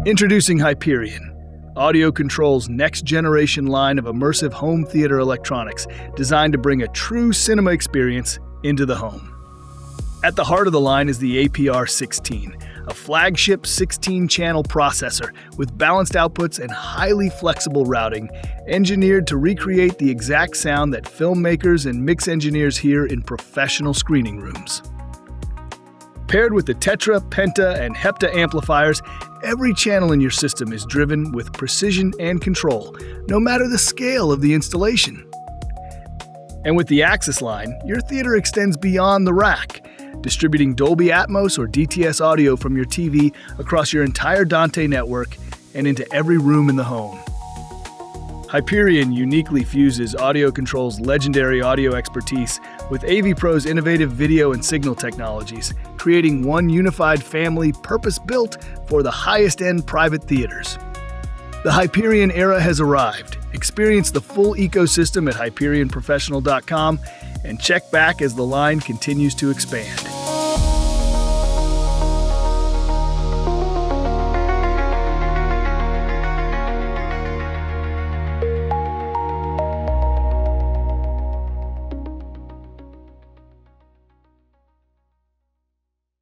Introducing Hyperion, AudioControl's next-generation line of immersive home theater electronics designed to bring a true cinema experience into the home. At the heart of the line is the APR16, a flagship 16-channel processor with balanced outputs and highly flexible routing, engineered to recreate the exact sound that filmmakers and mix engineers hear in professional screening rooms. Paired with the Tetra, Penta, and Hepta amplifiers, every channel in your system is driven with precision and control, no matter the scale of the installation. And with the Axis line, your theater extends beyond the rack, distributing Dolby Atmos or DTS audio from your TV across your entire Dante network and into every room in the home. Hyperion uniquely fuses AudioControl's legendary audio expertise with AVPro's innovative video and signal technologies, creating one unified family purpose-built for the highest-end private theaters. The Hyperion era has arrived. Experience the full ecosystem at HyperionProfessional.com and check back as the line continues to expand.